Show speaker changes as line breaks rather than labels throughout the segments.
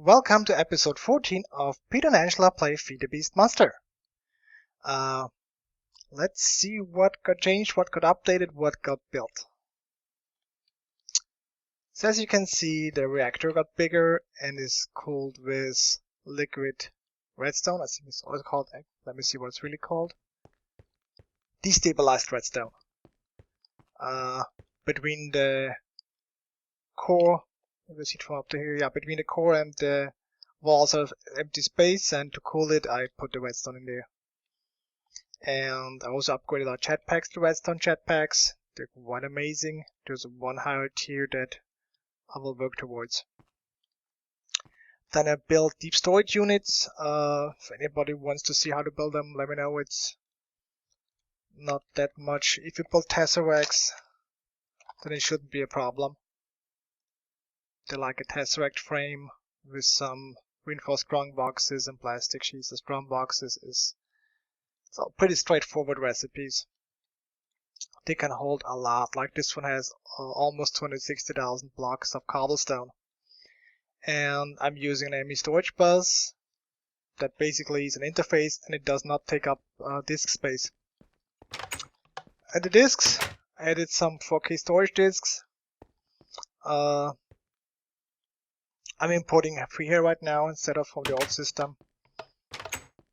Welcome to episode 14 of Peter and Angela Play Feed the Beast Monster. Let's see what got changed, what got updated, what got built. So as you can see, the reactor got bigger and is cooled with liquid redstone. I think it's also called, let me see what it's really called. Destabilized redstone. Between the core, you can see it from up to here, yeah, between the core and the walls of empty space, and to cool it I put the redstone in there. And I also upgraded our jetpacks to redstone jetpacks. They're quite amazing. There's one higher tier that I will work towards. Then I built deep storage units. If anybody wants to see how to build them, let me know. It's not that much. If you build tesseracts, then it shouldn't be a problem. They're like a tesseract frame with some reinforced strong boxes and plastic sheets. The strong boxes is so pretty straightforward recipes. They can hold a lot. Like this one has almost 260,000 blocks of cobblestone. And I'm using an ME storage bus that basically is an interface and it does not take up disk space. And the disks, I added some 4K storage disks. I'm importing free here right now instead of from the old system.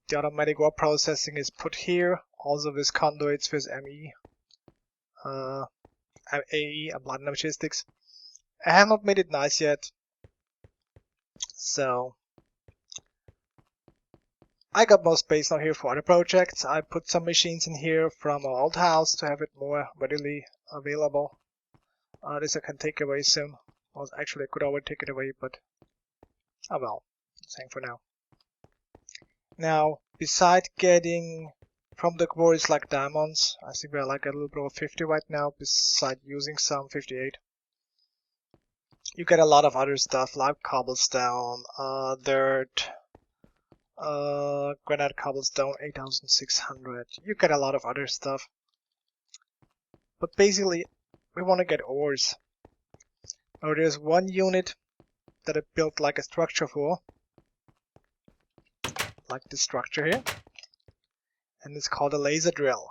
The automatic ore processing is put here, also with conduits with ME, AE, Applied Logistics. I have not made it nice yet, so I got more space now here for other projects. I put some machines in here from our old house to have it more readily available. This I can take away soon. Well, actually I could already take it away, but oh well, same for now. Now, besides getting from the quarries like diamonds, I think we're like a little bit over 50 right now, besides using some 58. You get a lot of other stuff like cobblestone, dirt, granite cobblestone, 8,600. You get a lot of other stuff. But basically, we want to get ores. Now there's one unit that I built like a structure for. Like this structure here. And it's called a laser drill.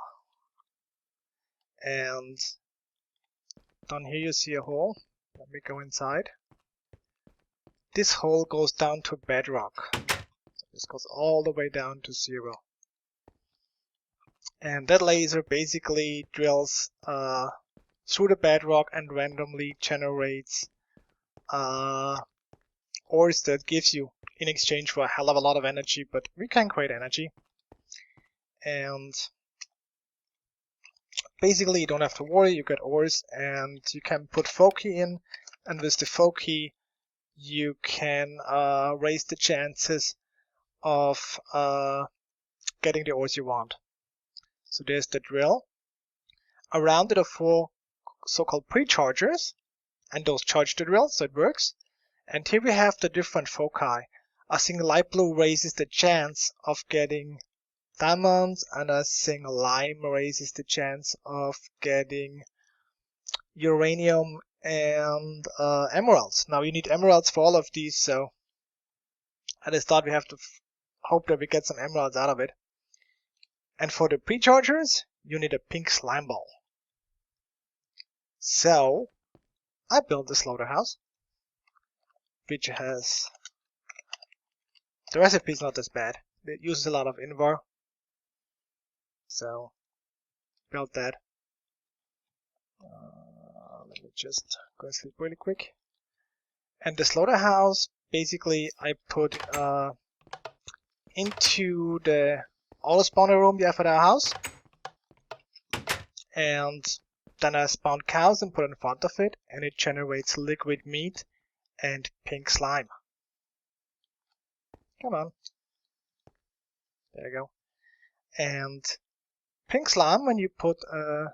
And down here you see a hole. Let me go inside. This hole goes down to bedrock. So this goes all the way down to 0. And that laser basically drills through the bedrock and randomly generates ores that gives you in exchange for a hell of a lot of energy, but we can create energy. And basically you don't have to worry, you get ores and you can put Foki in, and with the Foki you can raise the chances of getting the ores you want. So there's the drill. Around it are 4 so-called pre-chargers, and those charge the drill, so it works. And here we have the different foci. I think light blue raises the chance of getting diamonds, and I think lime raises the chance of getting uranium and emeralds. Now you need emeralds for all of these, so at the start we have to hope that we get some emeralds out of it. And for the pre-chargers, you need a pink slime ball. So I built the slaughterhouse, which has, the recipe is not as bad. It uses a lot of invar. So built that. Let me just go and sleep really quick. And the slaughterhouse, basically I put into the auto spawner room you have at our house. And then I spawned cows and put in front of it, and it generates liquid meat and pink slime. Come on. There you go. And pink slime, when you put a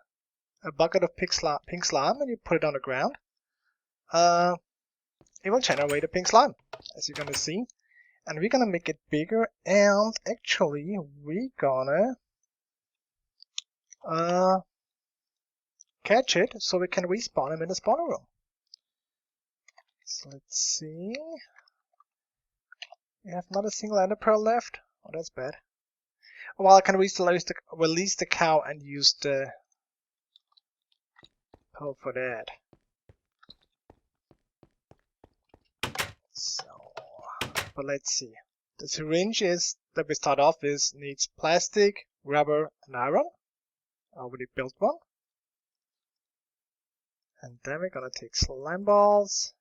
bucket of pink slime and you put it on the ground, it will generate a pink slime, as you're gonna see. And we're gonna make it bigger, and actually we're gonna catch it so we can respawn him in the spawner room. So let's see. We have not a single ender pearl left. Oh, that's bad. Well, I can release the cow and use the pearl for that. So, but let's see. The syringe is that we start off with needs plastic, rubber, and iron. I already built one. And then we're gonna take slime balls.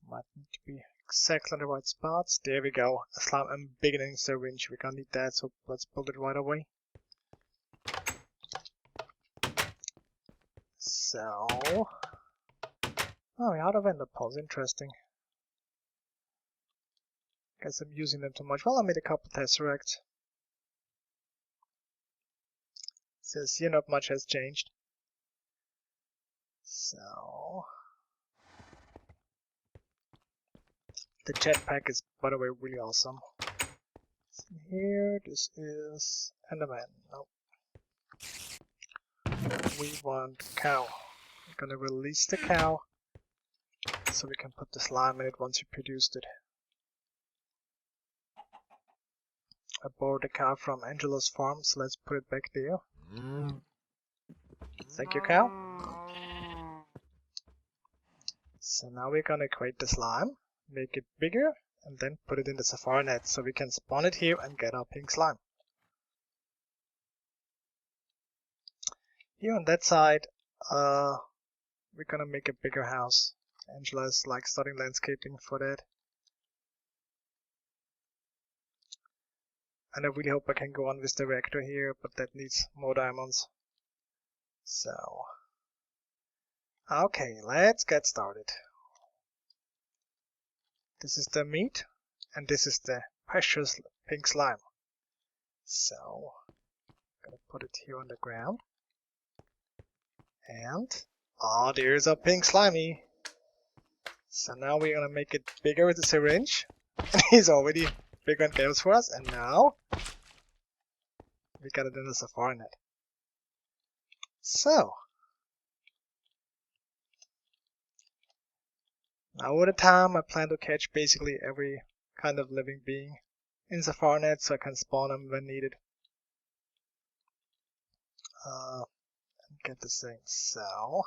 Might need to be exactly in the right spots. There we go. A slime and beginning syringe. We're gonna need that, so let's build it right away. So, oh, we're out of ender pearls. Interesting. Guess I'm using them too much. Well, I made a couple tesseracts. Says here not much has changed. So, the jetpack is, by the way, really awesome. Here, this is Enderman. Nope. We want cow. We're gonna release the cow so we can put the slime in it once we produced it. I borrowed the cow from Angela's farm, so let's put it back there. Thank you, cow. So now we're gonna create the slime, make it bigger, and then put it in the safari net so we can spawn it here and get our pink slime. Here on that side, we're gonna make a bigger house. Angela's like starting landscaping for that. And I really hope I can go on with the reactor here, but that needs more diamonds. So, okay, let's get started. This is the meat, and this is the precious pink slime. So, I'm gonna put it here on the ground. And, oh, there's a pink slimy. So now we're gonna make it bigger with the syringe. He's already big on games for us, and now we got it in the safari net. So now over the time I plan to catch basically every kind of living being in safari net so I can spawn them when needed. And get this thing. So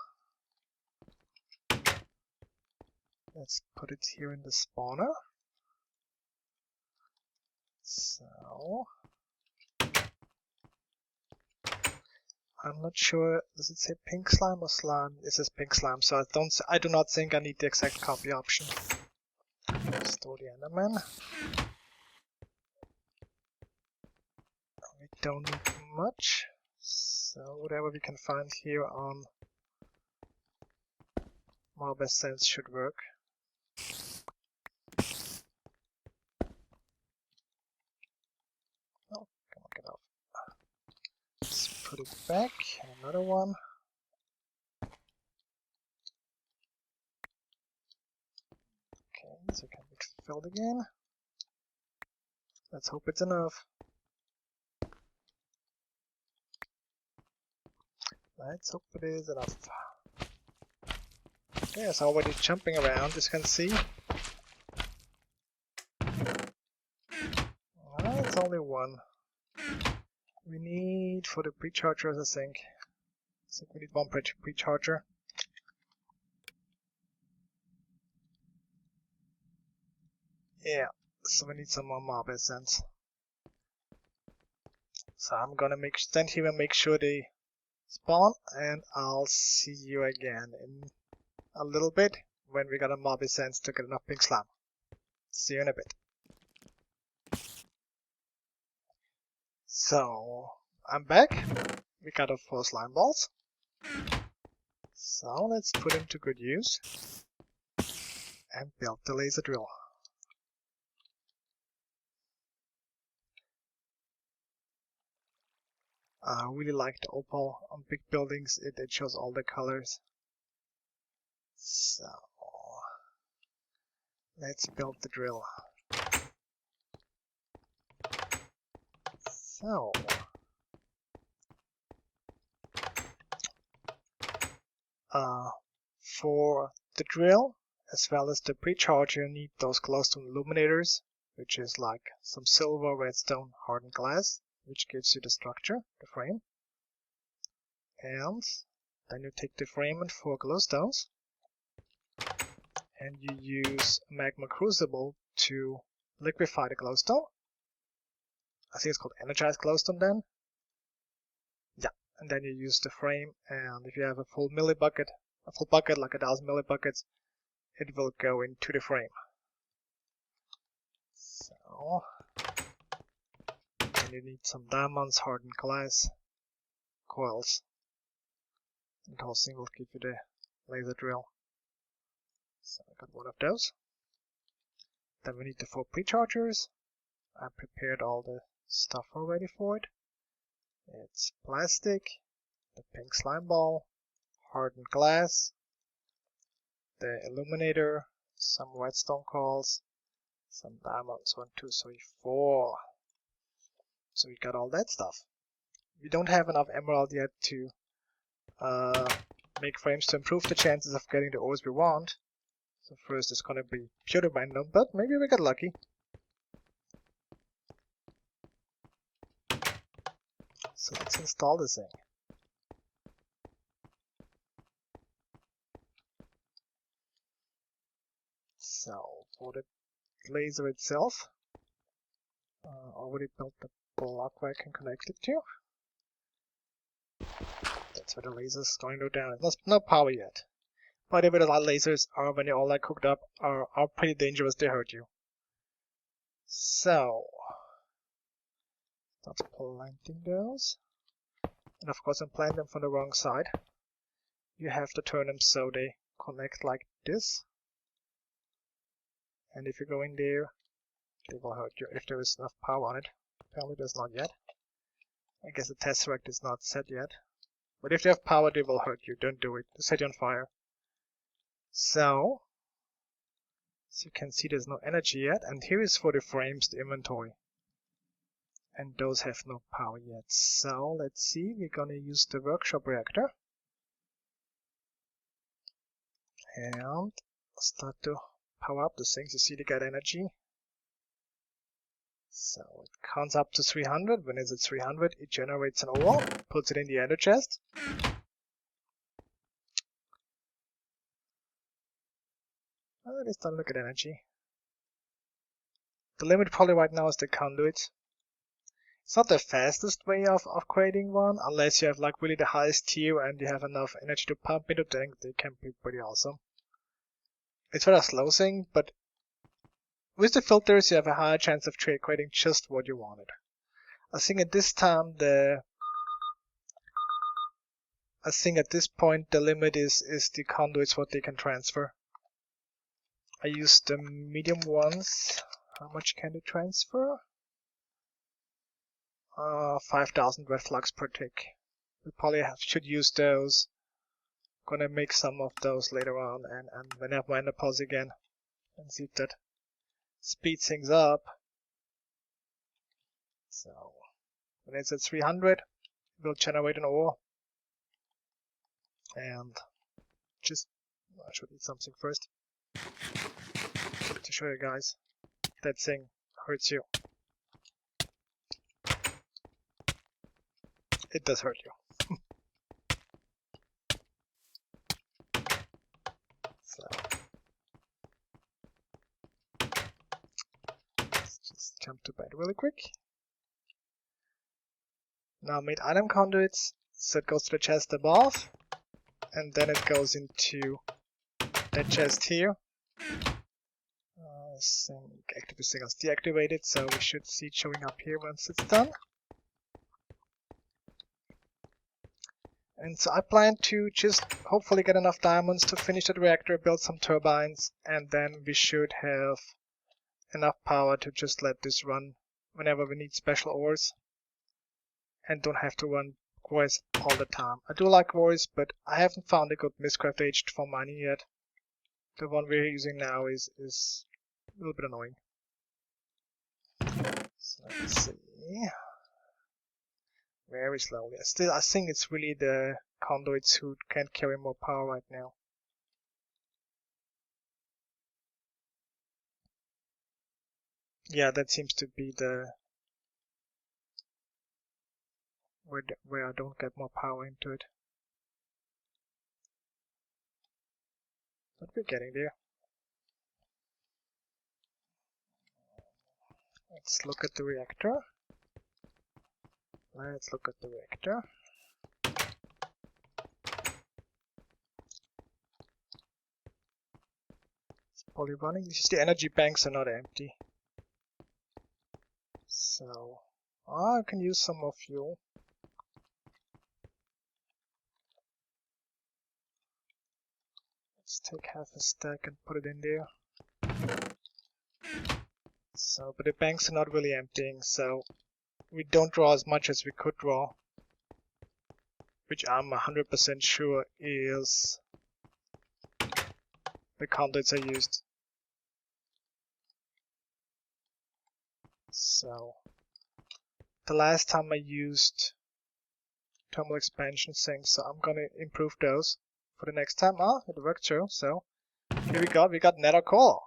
let's put it here in the spawner. So I'm not sure, does it say pink slime or slime? It says pink slime, so I do not think I need the exact copy option. Store the Enderman. We don't need much, so whatever we can find here on Marble Sands should work. Oh, come on, get off. Let's put it back, and another one. Okay, so it can be filled again. Let's hope it's enough. Let's hope it is enough. Okay, it's already jumping around, as you can see. It's only one. We need for the pre-chargers, I think. We need one pre-charger. Yeah, so we need some more marble essence. So I'm gonna stand here and make sure they spawn, and I'll see you again in a little bit when we got a marble essence to get enough pink slime. See you in a bit. So I'm back. We got our 4 slime balls. So let's put them to good use and build the laser drill. I really like the opal on big buildings. It shows all the colors. So let's build the drill. So for the drill, as well as the precharger, you need those glowstone illuminators, which is like some silver, redstone, hardened glass, which gives you the structure, the frame. And then you take the frame and 4 glowstones, and you use a magma crucible to liquefy the glowstone. I think it's called energized glowstone then. Yeah, and then you use the frame, and if you have a full bucket like 1,000 millibuckets, it will go into the frame. So then you need some diamonds, hardened glass, coils. And the whole thing will give you the laser drill. So I got one of those. Then we need the 4 prechargers. I prepared all the stuff already for it. It's plastic, the pink slime ball, hardened glass, the illuminator, some redstone coils, some diamonds, 1, 2, 3, 4. So we got all that stuff. We don't have enough emerald yet to make frames to improve the chances of getting the ores we want. So first it's gonna be pure random, but maybe we got lucky. So let's install this thing. So for the laser itself, already built the block where I can connect it to. That's where the laser's going to go down. There's no power yet. By the way, the light lasers are, when you're all like hooked up, are pretty dangerous. They hurt you. So start planting those. And of course I'm planting them from the wrong side. You have to turn them so they connect like this. And if you go in there, they will hurt you if there is enough power on it. Apparently there's not yet. I guess the tesseract is not set yet. But if they have power, they will hurt you. Don't do it. They set you on fire. So, as you can see, there's no energy yet. And here is for the frames, the inventory. And those have no power yet. So, let's see. We're gonna use the workshop reactor. And start to power up the things. You see they get energy. So it counts up to 300. When it's at 300, it generates an ore, puts it in the ender chest. Let's start look at energy. The limit probably right now is the conduit. It's not the fastest way of creating one, unless you have like really the highest tier and you have enough energy to pump into things. They can be pretty awesome. It's not a slow thing, but with the filters you have a higher chance of creating just what you wanted. I think at this time at this point the limit is the conduits what they can transfer. I used the medium ones. How much can they transfer? 5,000 red flux per tick. We probably should use those. Gonna make some of those later on, and when I have my ender pulse again, and see if that speeds things up. So when it's at 300, it will generate an ore. And just I should eat something first to show you guys. That thing hurts you. It does hurt you. So let's just jump to bed really quick. Now I made item conduits, so it goes to the chest above, and then it goes into that chest here. Active signals deactivated, so we should see it showing up here once it's done. And so I plan to just hopefully get enough diamonds to finish that reactor, build some turbines, and then we should have enough power to just let this run whenever we need special ores. And don't have to run cores all the time. I do like cores, but I haven't found a good Mistcraft aged for mining yet. The one we're using now is a little bit annoying. So let's see. Very slowly. Still, I think it's really the conduits who can carry more power right now. Yeah, that seems to be the where I don't get more power into it. But we're getting there. Let's look at the reactor. Let's look at the reactor. It's probably running. You see the energy banks are not empty. So I can use some more fuel. Let's take half a stack and put it in there. So, but the banks are not really emptying, so we don't draw as much as we could draw, which I'm 100% sure is the conduits I used. So the last time I used thermal expansion sinks, so I'm gonna improve those for the next time. Ah, it worked too. So here we got nether core.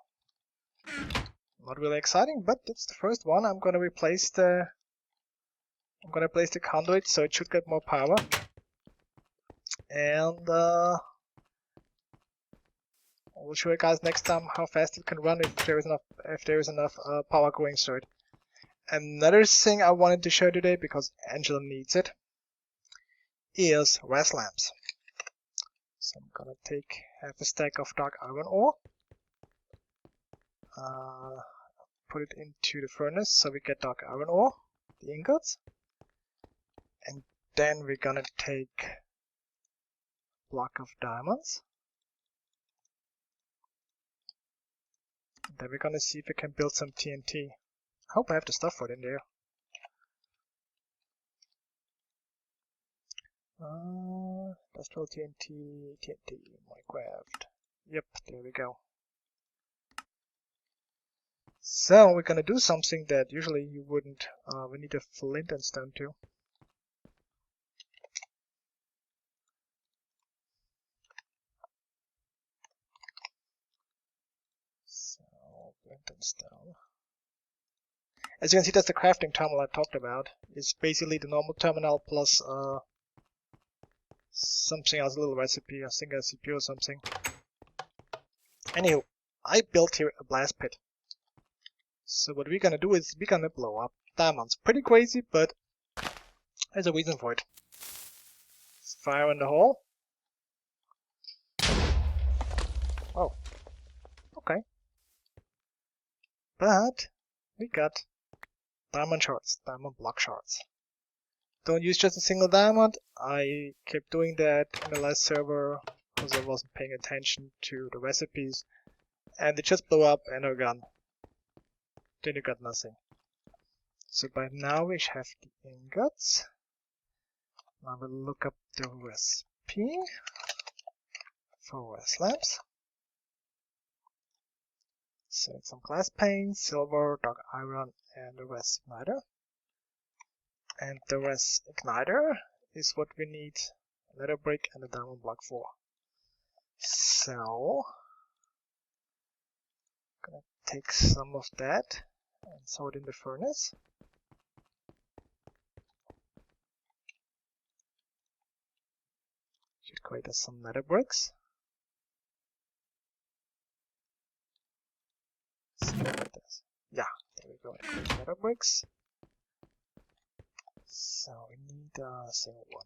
Not really exciting, but it's the first one. I'm gonna replace the conduit, so it should get more power. And I will show you guys next time how fast it can run if there is enough power going through it. Another thing I wanted to show today, because Angela needs it, is res lamps. So I'm gonna take half a stack of dark iron ore, put it into the furnace so we get dark iron ore, the ingots, and then we're gonna take a block of diamonds. And then we're gonna see if we can build some TNT. I hope I have the stuff for it in there. Industrial TNT, Minecraft. Yep, there we go. So we're gonna do something that usually you wouldn't. We need a flint and stone too. So flint and stone. As you can see, that's the crafting terminal I talked about. It's basically the normal terminal plus something else, a little recipe, I think a CPU or something. Anywho, I built here a blast pit. So what we're gonna do is we're gonna blow up diamonds. Pretty crazy, but there's a reason for it. Let's fire in the hole. Oh, okay. But we got diamond shards, diamond block shards. Don't use just a single diamond. I kept doing that in the last server because I wasn't paying attention to the recipes, and it just blew up and are gone. Then you got nothing. So by now we have the ingots. Now we'll look up the recipe for res lamps. Select some glass pane, silver, dark iron, and the res igniter. And the res igniter is what we need a nether brick and a diamond block for. So I'm gonna take some of that and throw it in the furnace. Should create us some nether bricks. Yeah, there we go. Create nether bricks. So we need a single one.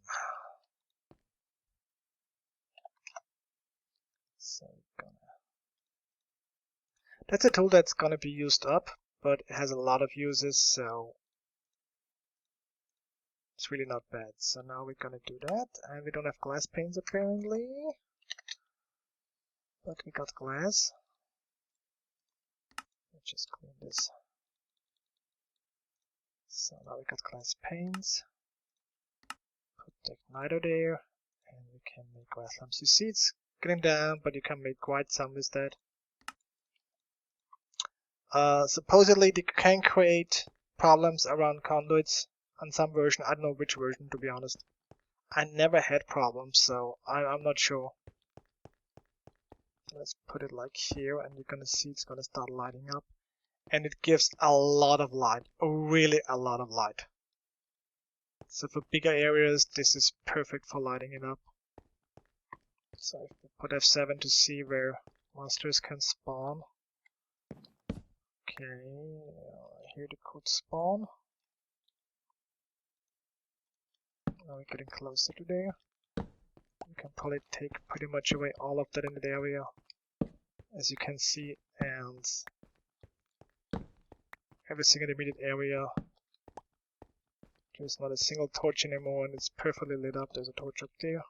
So that's a tool that's gonna be used up, but it has a lot of uses, so it's really not bad. So now we're gonna do that, and we don't have glass panes apparently, but we got glass. Let's just clean this. So now we got glass panes. Put the igniter there, and we can make glass lamps. You see it's getting down, but you can make quite some with that. Supposedly they can create problems around conduits on some version. I don't know which version, to be honest. I never had problems, so I'm not sure. Let's put it like here, and you're gonna see it's gonna start lighting up. and it gives a lot of light, really a lot of light. So for bigger areas, this is perfect for lighting it up. So if we put F7 to see where monsters can spawn. Okay, here they could spawn. Now we're getting closer to there. You can probably take pretty much away all of that in the area, as you can see, and everything in the immediate area. There's not a single torch anymore, and it's perfectly lit up. There's a torch up there.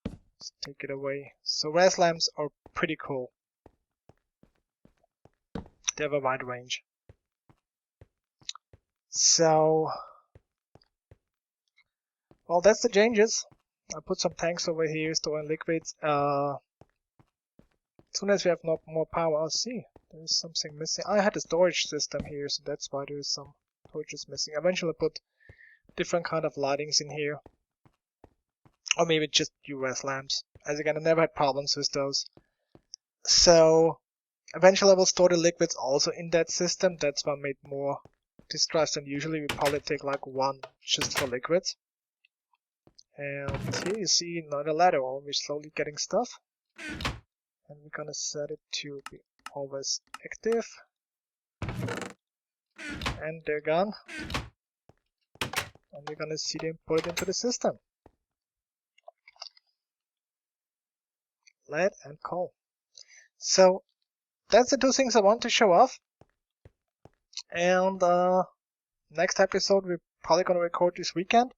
Let's take it away. So res lamps are pretty cool. They have a wide range. So, well, that's the changes. I put some tanks over here storing liquids. As soon as we have no more power, I'll see. There's something missing. I had a storage system here, so that's why there's some torches missing. Eventually I'll put different kind of lightings in here. Or maybe just US lamps. As again, I never had problems with those. So, eventually I will store the liquids also in that system. That's why I made more disk drives than usually. We probably take like one just for liquids. And here you see another ladder. We're slowly getting stuff. And we're gonna set it to be always active. And they're gone. And we're gonna see them put it into the system. Lead and coal. So that's the two things I want to show off. And next episode we're probably gonna record this weekend.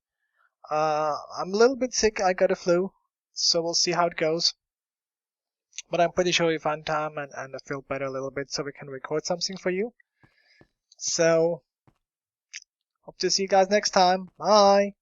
I'm a little bit sick. I got a flu, so we'll see how it goes. But I'm pretty sure we find time and I feel better a little bit, so we can record something for you. So hope to see you guys next time. Bye.